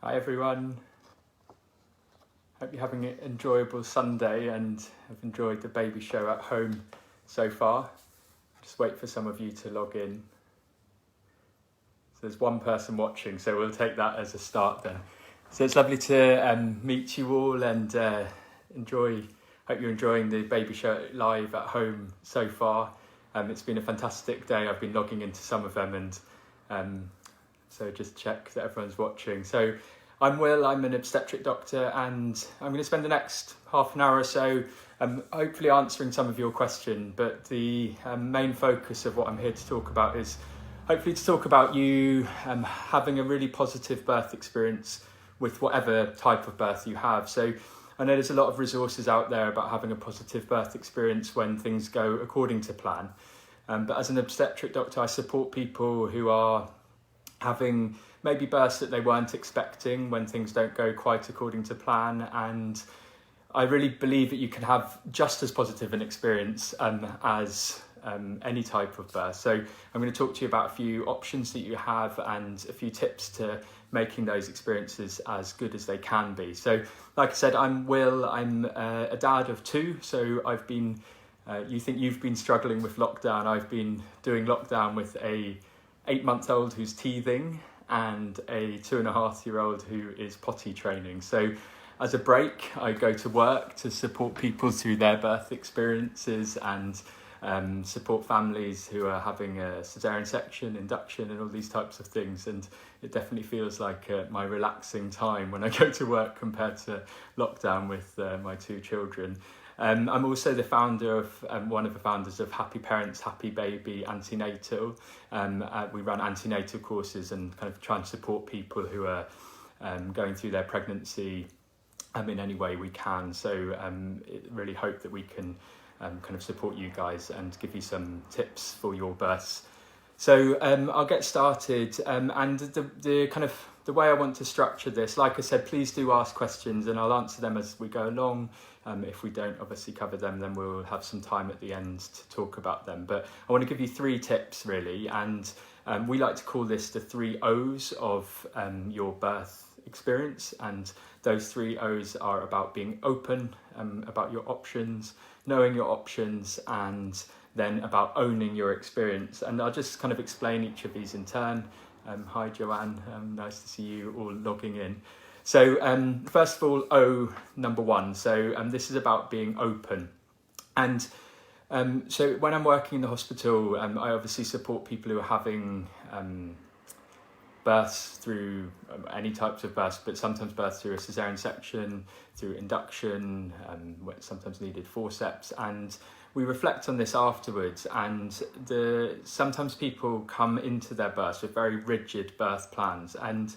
Hi everyone. Hope you're having an enjoyable Sunday and have enjoyed the baby show at home so far. Just wait for some of you to log in. So there's one person watching, so we'll take that as a start then. So it's lovely to meet you all and hope you're enjoying the baby show live at home so far. It's been a fantastic day. I've been logging into some of them and so just check that everyone's watching. So I'm Will, I'm an obstetric doctor, and I'm going to spend the next half an hour or so hopefully answering some of your question, but the main focus of what I'm here to talk about is hopefully to talk about you having a really positive birth experience with whatever type of birth you have. So I know there's a lot of resources out there about having a positive birth experience when things go according to plan. But as an obstetric doctor, I support people who are having maybe births that they weren't expecting when things don't go quite according to plan. And I really believe that you can have just as positive an experience as any type of birth. So I'm going to talk to you about a few options that you have and a few tips to making those experiences as good as they can be. So like I said, I'm Will, I'm a dad of two. So I've been, you think you've been struggling with lockdown. I've been doing lockdown with a 8-month-old who's teething and a 2.5-year-old who is potty training. So as a break, I go to work to support people through their birth experiences and support families who are having a Caesarean section, induction and all these types of things. And it definitely feels like my relaxing time when I go to work compared to lockdown with my two children. I'm also the founder of one of the founders of Happy Parents, Happy Baby Antenatal. We run antenatal courses and kind of try and support people who are going through their pregnancy in any way we can. So really hope that we can kind of support you guys and give you some tips for your births. So I'll get started, and the kind of the way I want to structure this, like I said, please do ask questions and I'll answer them as we go along. If we don't obviously cover them, then we'll have some time at the end to talk about them. But I want to give you 3 tips really, and we like to call this the 3 O's of your birth experience. And those 3 O's are about being open, about your options, knowing your options, and then about owning your experience. And I'll just kind of explain each of these in turn. Hi Joanne, nice to see you all logging in. So first of all, O number 1. So this is about being open. And so when I'm working in the hospital, I obviously support people who are having births through any types of births, but sometimes births through a Caesarean section, through induction, sometimes needed forceps. And we reflect on this afterwards, and sometimes people come into their births with very rigid birth plans. And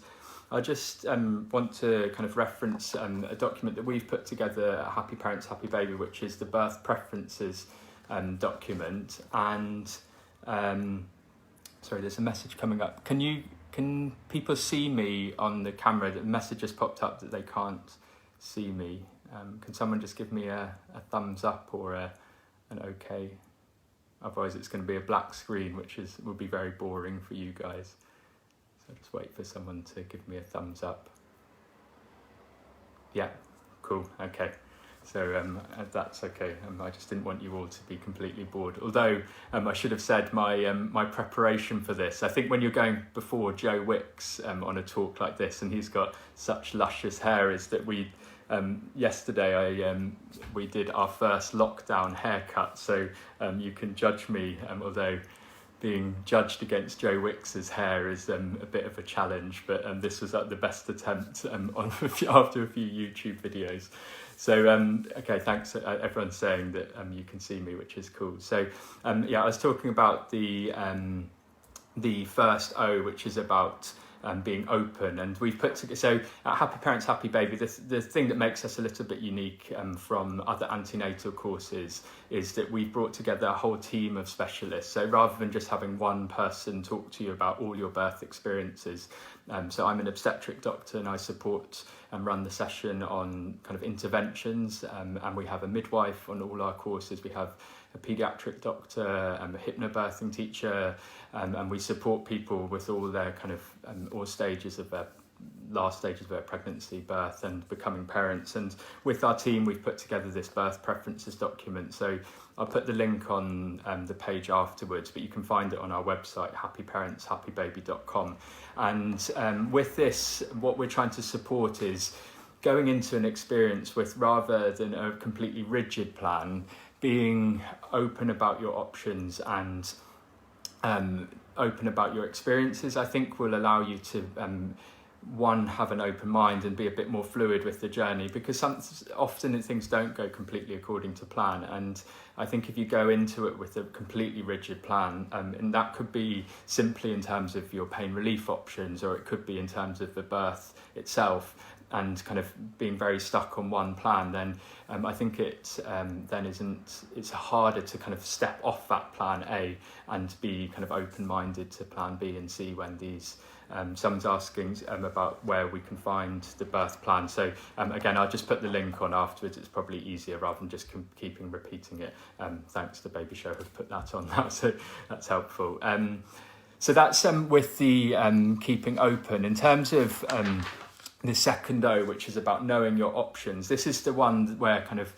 I just want to kind of reference a document that we've put together at Happy Parents, Happy Baby, which is the birth preferences document. And sorry, there's a message coming up. Can people see me on the camera? The message just popped up that they can't see me. Can someone just give me a thumbs up or an okay? Otherwise it's going to be a black screen, which will be very boring for you guys. So just wait for someone to give me a thumbs up. Yeah, cool, okay. So that's okay. I just didn't want you all to be completely bored. Although I should have said my preparation for this. I think when you're going before Joe Wicks on a talk like this, and he's got such luscious hair, is that yesterday we did our first lockdown haircut. So you can judge me, although being judged against Joe Wicks's hair is a bit of a challenge. But this was the best attempt after a few YouTube videos. So, okay, thanks. Everyone's saying that you can see me, which is cool. So, I was talking about the first O, which is about being open. And we've put together, so at Happy Parents, Happy Baby, the thing that makes us a little bit unique from other antenatal courses is that we've brought together a whole team of specialists. So rather than just having one person talk to you about all your birth experiences, so I'm an obstetric doctor and I support and run the session on kind of interventions, and we have a midwife on all our courses. We have a paediatric doctor, a hypnobirthing teacher, and we support people with all their kind of all stages of their last stages of their pregnancy, birth and becoming parents. And with our team, we've put together this birth preferences document. So I'll put the link on the page afterwards, but you can find it on our website, happyparentshappybaby.com. And with this, what we're trying to support is going into an experience with, rather than a completely rigid plan, being open about your options and open about your experiences. I think will allow you to have an open mind and be a bit more fluid with the journey, because often things don't go completely according to plan. And I think if you go into it with a completely rigid plan, and that could be simply in terms of your pain relief options, or it could be in terms of the birth itself, and kind of being very stuck on one plan, then I think it's harder to kind of step off that plan A and be kind of open-minded to plan B and C when these someone's asking about where we can find the birth plan. So again, I'll just put the link on afterwards. It's probably easier rather than just keeping repeating it. Thanks to Baby Show have put that on now, so that's helpful. So that's with the keeping open. In terms of the second O, which is about knowing your options, this is the one where kind of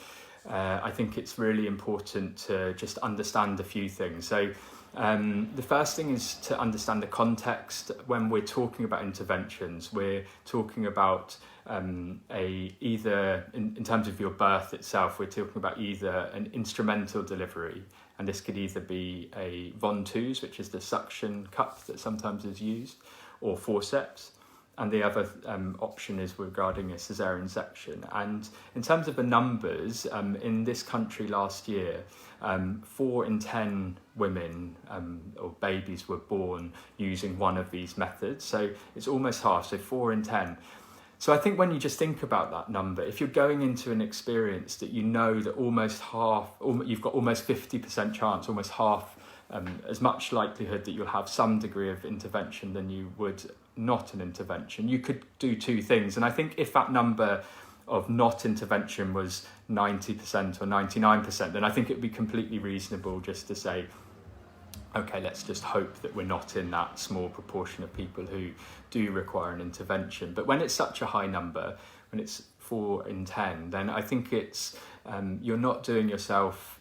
I think it's really important to just understand a few things. So the first thing is to understand the context. When we're talking about interventions, we're talking about either in terms of your birth itself, we're talking about either an instrumental delivery, and this could either be a ventouse, which is the suction cup that sometimes is used, or forceps. And the other option is regarding a Caesarean section. And in terms of the numbers, in this country last year, 4 in 10 women or babies were born using one of these methods. So it's almost half, so 4 in 10. So I think when you just think about that number, if you're going into an experience that you know that almost half, you've got almost 50% chance, almost half, as much likelihood that you'll have some degree of intervention than you would not an intervention, you could do two things. And I think if that number of not intervention was 90% or 99%, then I think it would be completely reasonable just to say, okay, let's just hope that we're not in that small proportion of people who do require an intervention. But when it's such a high number, when it's 4 in 10, then I think it's you're not doing yourself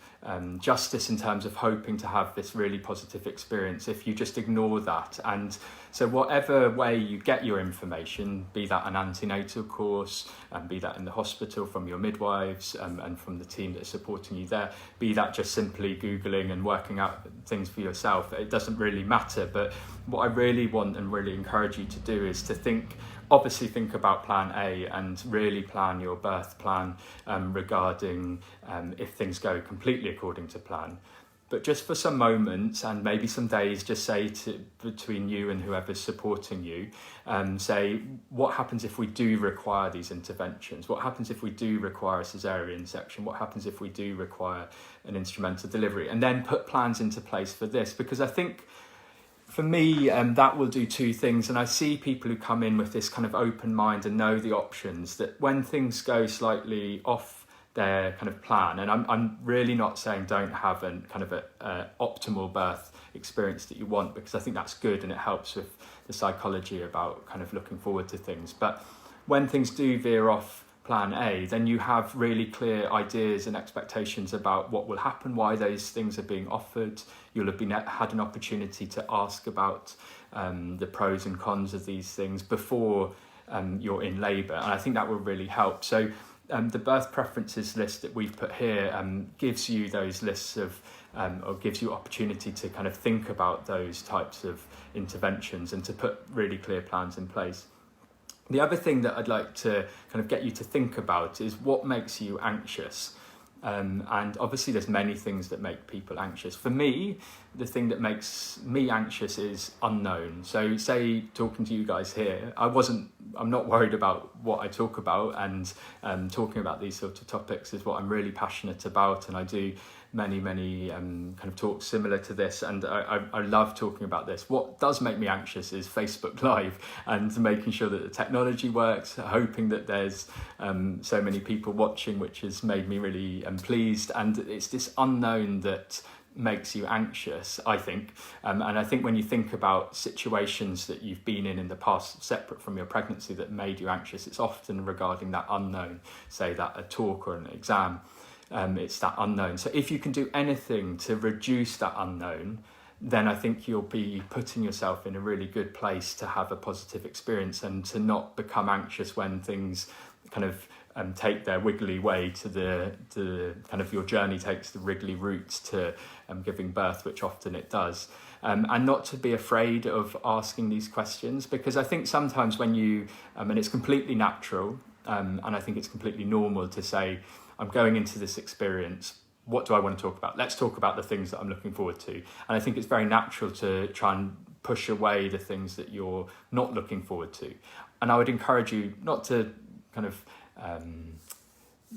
justice in terms of hoping to have this really positive experience if you just ignore that. And so whatever way you get your information, be that an antenatal course, be that in the hospital from your midwives and from the team that are supporting you there, be that just simply Googling and working out things for yourself, it doesn't really matter. But what I really want and really encourage you to do is to obviously think about plan A and really plan your birth plan regarding if things go completely according to plan. But just for some moments and maybe some days, just say between you and whoever's supporting you, say, what happens if we do require these interventions? What happens if we do require a Caesarean section? What happens if we do require an instrumental delivery? And then put plans into place for this, because I think for me, that will do two things. And I see people who come in with this kind of open mind and know the options, that when things go slightly off their kind of plan, and I'm really not saying don't have a kind of a optimal birth experience that you want, because I think that's good and it helps with the psychology about kind of looking forward to things. But when things do veer off plan A, then you have really clear ideas and expectations about what will happen, why those things are being offered. You'll have had an opportunity to ask about the pros and cons of these things before you're in labour, and I think that will really help. So the birth preferences list that we've put here gives you those lists of, or gives you opportunity to kind of think about those types of interventions and to put really clear plans in place. The other thing that I'd like to kind of get you to think about is what makes you anxious. And obviously there's many things that make people anxious. For me, the thing that makes me anxious is unknown. So say talking to you guys here, I'm not worried about what I talk about, and talking about these sorts of topics is what I'm really passionate about, and I do many kind of talks similar to this, and I love talking about this. What does make me anxious is Facebook Live and making sure that the technology works, hoping that there's so many people watching, which has made me really pleased. And it's this unknown that makes you anxious, I think. And I think when you think about situations that you've been in the past, separate from your pregnancy, that made you anxious, it's often regarding that unknown, say that a talk or an exam. It's that unknown. So if you can do anything to reduce that unknown, then I think you'll be putting yourself in a really good place to have a positive experience and to not become anxious when things kind of take their wiggly way to the kind of your journey takes the wriggly route to giving birth, which often it does. And not to be afraid of asking these questions, because I think sometimes when you, and it's completely natural, and I think it's completely normal to say, I'm going into this experience, what do I want to talk about? Let's talk about the things that I'm looking forward to. And I think it's very natural to try and push away the things that you're not looking forward to. And I would encourage you not to kind of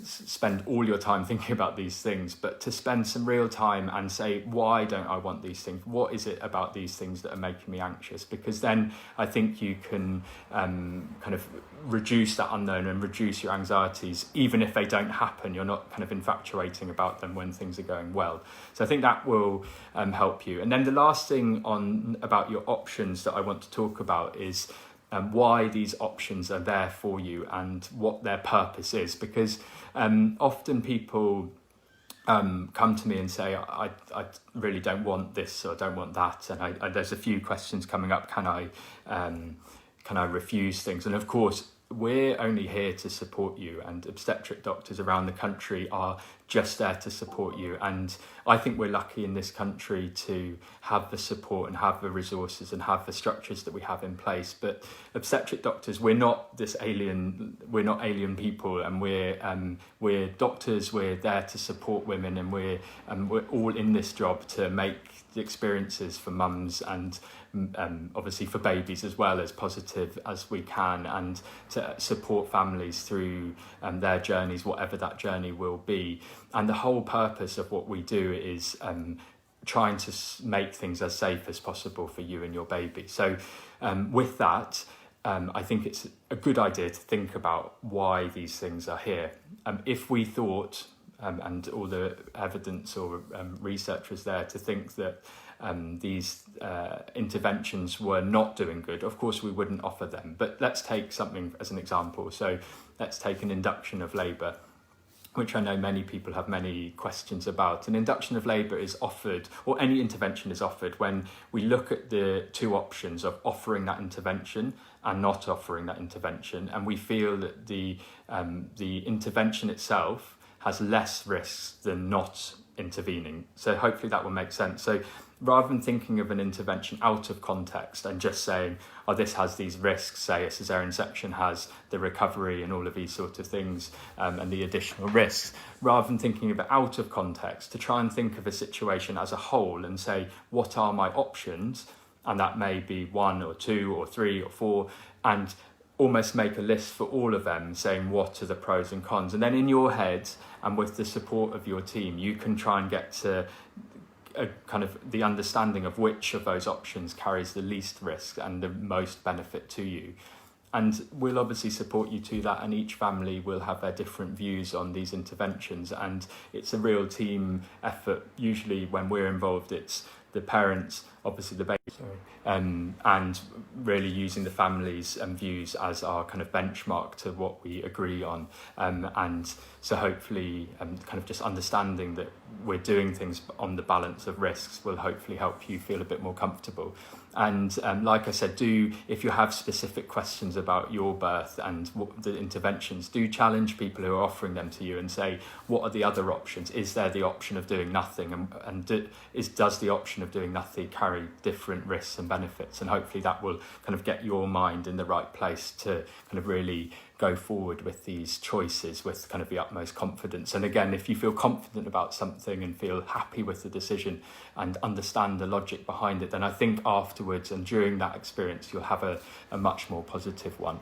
spend all your time thinking about these things, but to spend some real time and say, why don't I want these things? What is it about these things that are making me anxious? Because then I think you can kind of reduce that unknown and reduce your anxieties. Even if they don't happen, you're not kind of infatuating about them when things are going well. So I think that will help you. And then the last thing about your options that I want to talk about is why these options are there for you and what their purpose is. Because often people come to me and say, I really don't want this or don't want that. And there's a few questions coming up. Can I refuse things? And of course, we're only here to support you, and obstetric doctors around the country are just there to support you. And I think we're lucky in this country to have the support and have the resources and have the structures that we have in place. But obstetric doctors, we're not alien people, and we're doctors. We're there to support women, and we're all in this job to make the experiences for mums and obviously for babies as well as positive as we can, and to support families through their journeys, whatever that journey will be. And the whole purpose of what we do is trying to make things as safe as possible for you and your baby. So with that, I think it's a good idea to think about why these things are here. If we thought, and all the evidence or research was there to think that these interventions were not doing good, of course we wouldn't offer them. But let's take something as an example. So let's take an induction of labour, which I know many people have many questions about. An induction of labour is offered, or any intervention is offered, when we look at the two options of offering that intervention and not offering that intervention, and we feel that the intervention itself has less risks than not intervening. So hopefully that will make sense. So rather than thinking of an intervention out of context and just saying, oh, this has these risks, say a caesarean section has the recovery and all of these sorts of things, and the additional risks, rather than thinking of it out of context, to try and think of a situation as a whole and say, what are my options? And that may be 1 or 2 or 3 or 4, and almost make a list for all of them, saying what are the pros and cons. And then in your head, and with the support of your team, you can try and get to a kind of the understanding of which of those options carries the least risk and the most benefit to you. And we'll obviously support you to that, and each family will have their different views on these interventions, and it's a real team effort. Usually when we're involved, it's the parents, obviously the baby, and really using the family's views as our kind of benchmark to what we agree on. And so hopefully kind of just understanding that we're doing things on the balance of risks will hopefully help you feel a bit more comfortable. And like I said, if you have specific questions about your birth and what the interventions, do challenge people who are offering them to you and say, what are the other options? Is there the option of doing nothing? And does the option of doing nothing carry different risks and benefits? And hopefully that will kind of get your mind in the right place to kind of really go forward with these choices with kind of the utmost confidence. And again, if you feel confident about something and feel happy with the decision and understand the logic behind it, then I think afterwards and during that experience, you'll have a much more positive one.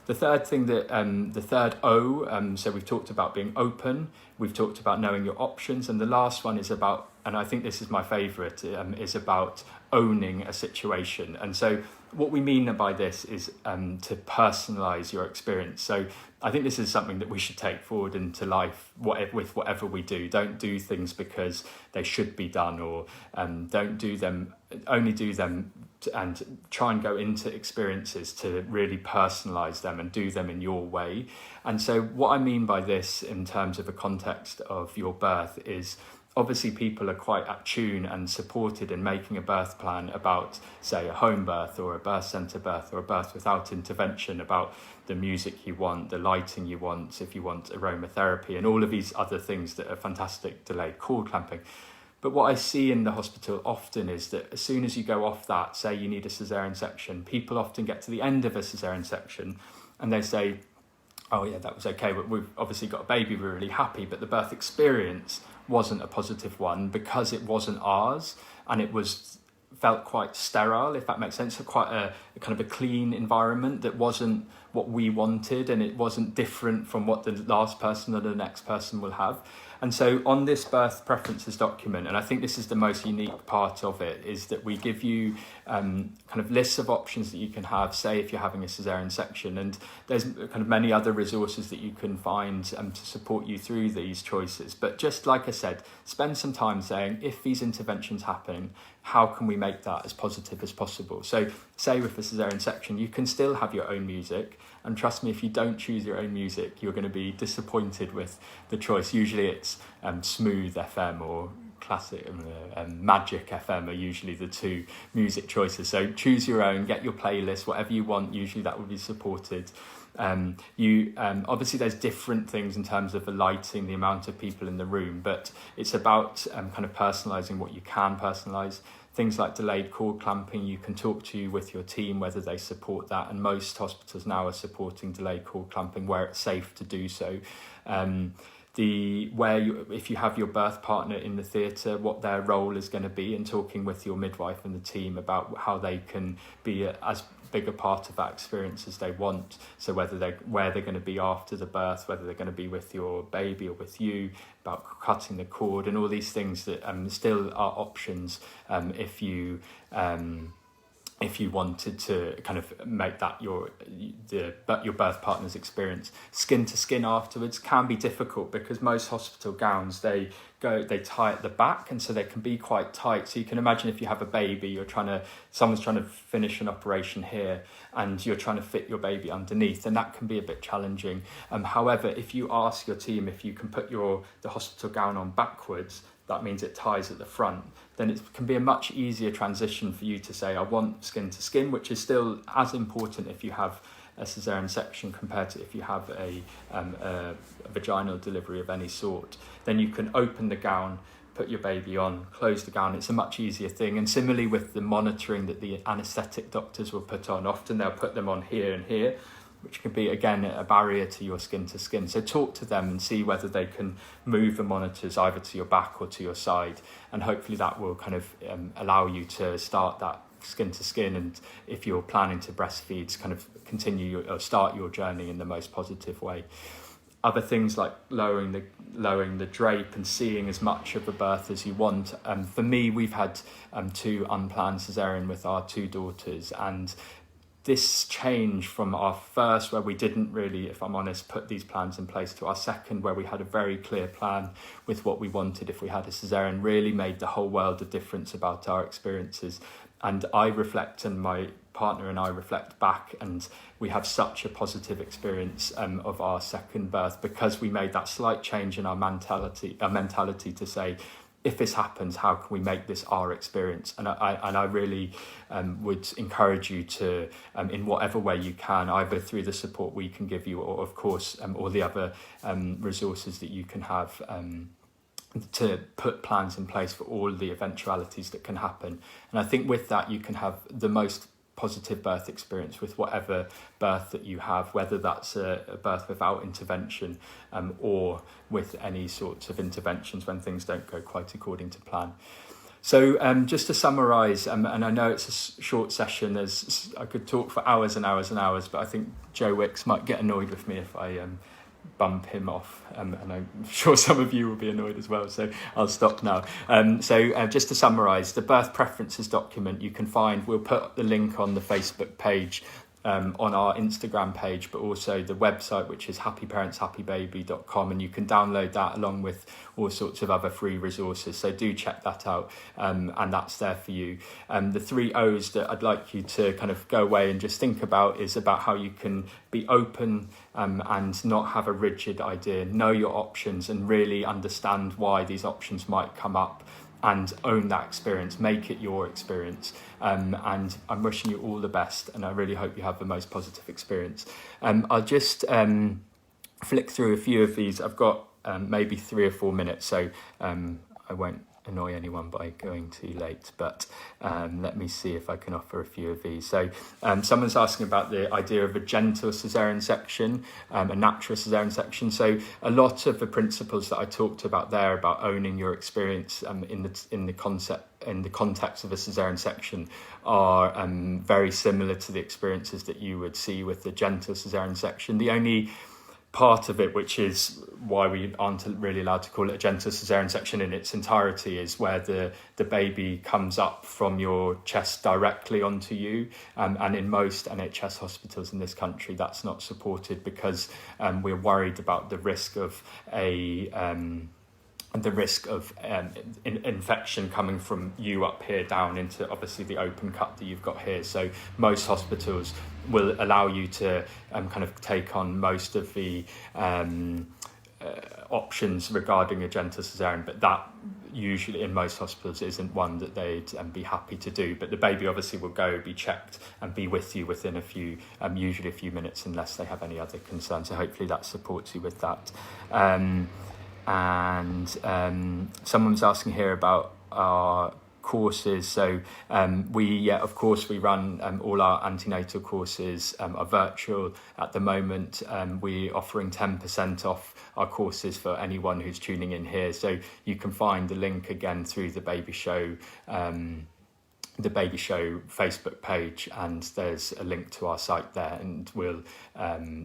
The third thing the third O, so we've talked about being open, we've talked about knowing your options, and the last one is about, and I think this is my favourite, is about owning a situation. And so what we mean by this is to personalise your experience. So I think this is something that we should take forward into life, with whatever we do. Don't do things because they should be done, or don't do them, only do them and try and go into experiences to really personalise them and do them in your way. And so what I mean by this in terms of a context of your birth is, obviously people are quite at tune and supported in making a birth plan about, say, a home birth or a birth centre birth or a birth without intervention, about the music you want, the lighting you want, if you want aromatherapy and all of these other things that are fantastic, delayed cord clamping. But what I see in the hospital often is that as soon as you go off that, say you need a caesarean section, people often get to the end of a caesarean section and they say, oh yeah, that was okay, but we've obviously got a baby, we're really happy, but the birth experience wasn't a positive one because it wasn't ours, and it felt quite sterile, if that makes sense. So quite a kind of a clean environment that wasn't what we wanted, and it wasn't different from what the last person or the next person will have. And so on this birth preferences document, and I think this is the most unique part of it, is that we give you kind of lists of options that you can have, say if you're having a caesarean section, and there's kind of many other resources that you can find to support you through these choices. But just like I said, spend some time saying, if these interventions happen, how can we make that as positive as possible? So say with a caesarean section, you can still have your own music, and trust me, if you don't choose your own music, you're going to be disappointed with the choice. Usually it's smooth FM or classic magic FM are usually the two music choices. So choose your own, get your playlist, whatever you want. Usually that will be supported. Obviously there's different things in terms of the lighting, the amount of people in the room, but it's about kind of personalising what you can personalise. Things like delayed cord clamping, you can talk to with your team whether they support that, and most hospitals now are supporting delayed cord clamping where it's safe to do so. If you have your birth partner in the theatre, what their role is going to be, and talking with your midwife and the team about how they can be as big a part of that experience as they want. So where they're going to be after the birth, whether they're going to be with your baby or with you, about cutting the cord and all these things that still are options if you wanted to kind of make that your birth partner's experience. Skin to skin afterwards can be difficult because most hospital gowns, they tie at the back, and so they can be quite tight. So you can imagine if you have a baby, someone's trying to finish an operation here and you're trying to fit your baby underneath, and that can be a bit challenging. However, if you ask your team if you can put the hospital gown on backwards, that means it ties at the front, then it can be a much easier transition for you to say, I want skin to skin, which is still as important if you have a caesarean section compared to if you have a vaginal delivery of any sort. Then you can open the gown, put your baby on, close the gown. It's a much easier thing. And similarly with the monitoring that the anaesthetic doctors will put on, often they'll put them on here and here, which can be, again, a barrier to your skin to skin. So talk to them and see whether they can move the monitors either to your back or to your side. And hopefully that will kind of allow you to start that skin to skin. And if you're planning to breastfeed, to kind of start your journey in the most positive way. Other things like lowering the drape and seeing as much of the birth as you want. For me, we've had 2 unplanned caesarean with our 2 daughters, and this change from our first, where we didn't really, if I'm honest, put these plans in place, to our second, where we had a very clear plan with what we wanted if we had a caesarean, really made the whole world of difference about our experiences. And I reflect, and my partner and I reflect back, and we have such a positive experience of our second birth because we made that slight change in our mentality to say, if this happens, how can we make this our experience? And I really would encourage you to, in whatever way you can, either through the support we can give you, or of course, all the other resources that you can have, to put plans in place for all the eventualities that can happen. And I think with that, you can have the most positive birth experience with whatever birth that you have, whether that's a birth without intervention or with any sorts of interventions when things don't go quite according to plan. So just to summarise, and I know it's a short session, I could talk for hours and hours and hours, but I think Joe Wicks might get annoyed with me if I bump him off, and I'm sure some of you will be annoyed as well, so I'll stop now. So just to summarise, the birth preferences document you can find, we'll put the link on the Facebook page, on our Instagram page, but also the website, which is happyparentshappybaby.com, and you can download that along with all sorts of other free resources, so do check that out, and that's there for you. The 3 O's that I'd like you to kind of go away and just think about is about how you can be open, and not have a rigid idea, know your options and really understand why these options might come up, and own that experience, make it your experience. And I'm wishing you all the best, and I really hope you have the most positive experience. I'll just flick through a few of these. I've got maybe 3 or 4 minutes, so I won't annoy anyone by going too late, but let me see if I can offer a few of these. So someone's asking about the idea of a gentle caesarean section, a natural caesarean section. So a lot of the principles that I talked about there about owning your experience in the context of a caesarean section are very similar to the experiences that you would see with the gentle caesarean section. The only part of it, which is why we aren't really allowed to call it a gentle caesarean section in its entirety, is where the baby comes up from your chest directly onto you, and in most NHS hospitals in this country that's not supported because we're worried about the risk of infection coming from you up here down into obviously the open cut that you've got here. So most hospitals will allow you to kind of take on most of the options regarding a gentle caesarean, but that usually in most hospitals isn't one that they'd be happy to do. But the baby obviously will go, be checked and be with you within usually a few minutes, unless they have any other concerns. So hopefully that supports you with that. And someone's asking here about our courses. So we run all our antenatal courses are virtual at the moment. We're offering 10% off our courses for anyone who's tuning in here. So you can find the link again through the Baby Show Facebook page, and there's a link to our site there, and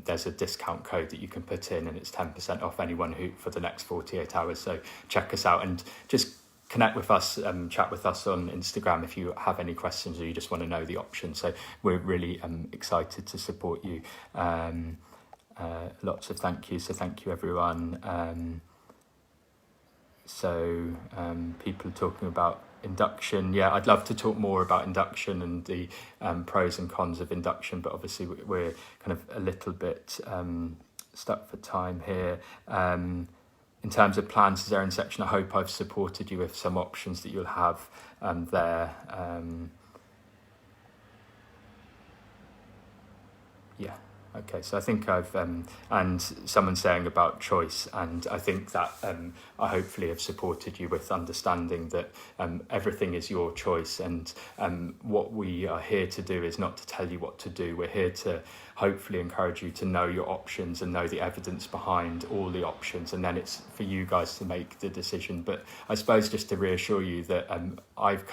there's a discount code that you can put in, and it's 10% off anyone who for the next 48 hours. So check us out and just connect with us, chat with us on Instagram if you have any questions or you just want to know the options. So we're really excited to support you. Lots of thank you. So thank you everyone. People talking about induction. Yeah, I'd love to talk more about induction and the pros and cons of induction, but obviously we're kind of a little bit stuck for time here. In terms of planned caesarean section, I hope I've supported you with some options that you'll have there. Yeah. Okay, so I think I've, and someone's saying about choice, and I think that I hopefully have supported you with understanding that everything is your choice, and what we are here to do is not to tell you what to do. We're here to hopefully encourage you to know your options and know the evidence behind all the options, and then it's for you guys to make the decision. But I suppose just to reassure you that I've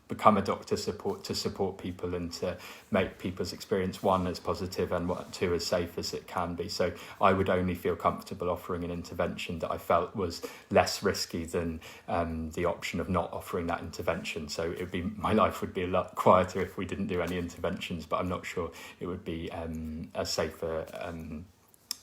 become a doctor to support people and to make people's experience, 1, as positive and 2, as safe as it can be. So I would only feel comfortable offering an intervention that I felt was less risky than the option of not offering that intervention. So my life would be a lot quieter if we didn't do any interventions, but I'm not sure it would be a safer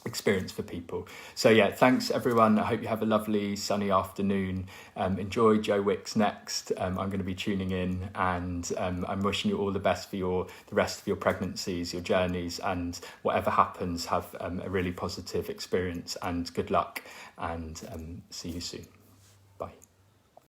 experience for people. So yeah, thanks everyone. I hope you have a lovely sunny afternoon. Enjoy Joe Wicks next. I'm going to be tuning in, and I'm wishing you all the best for the rest of your pregnancies, your journeys, and whatever happens, have a really positive experience, and good luck, and see you soon.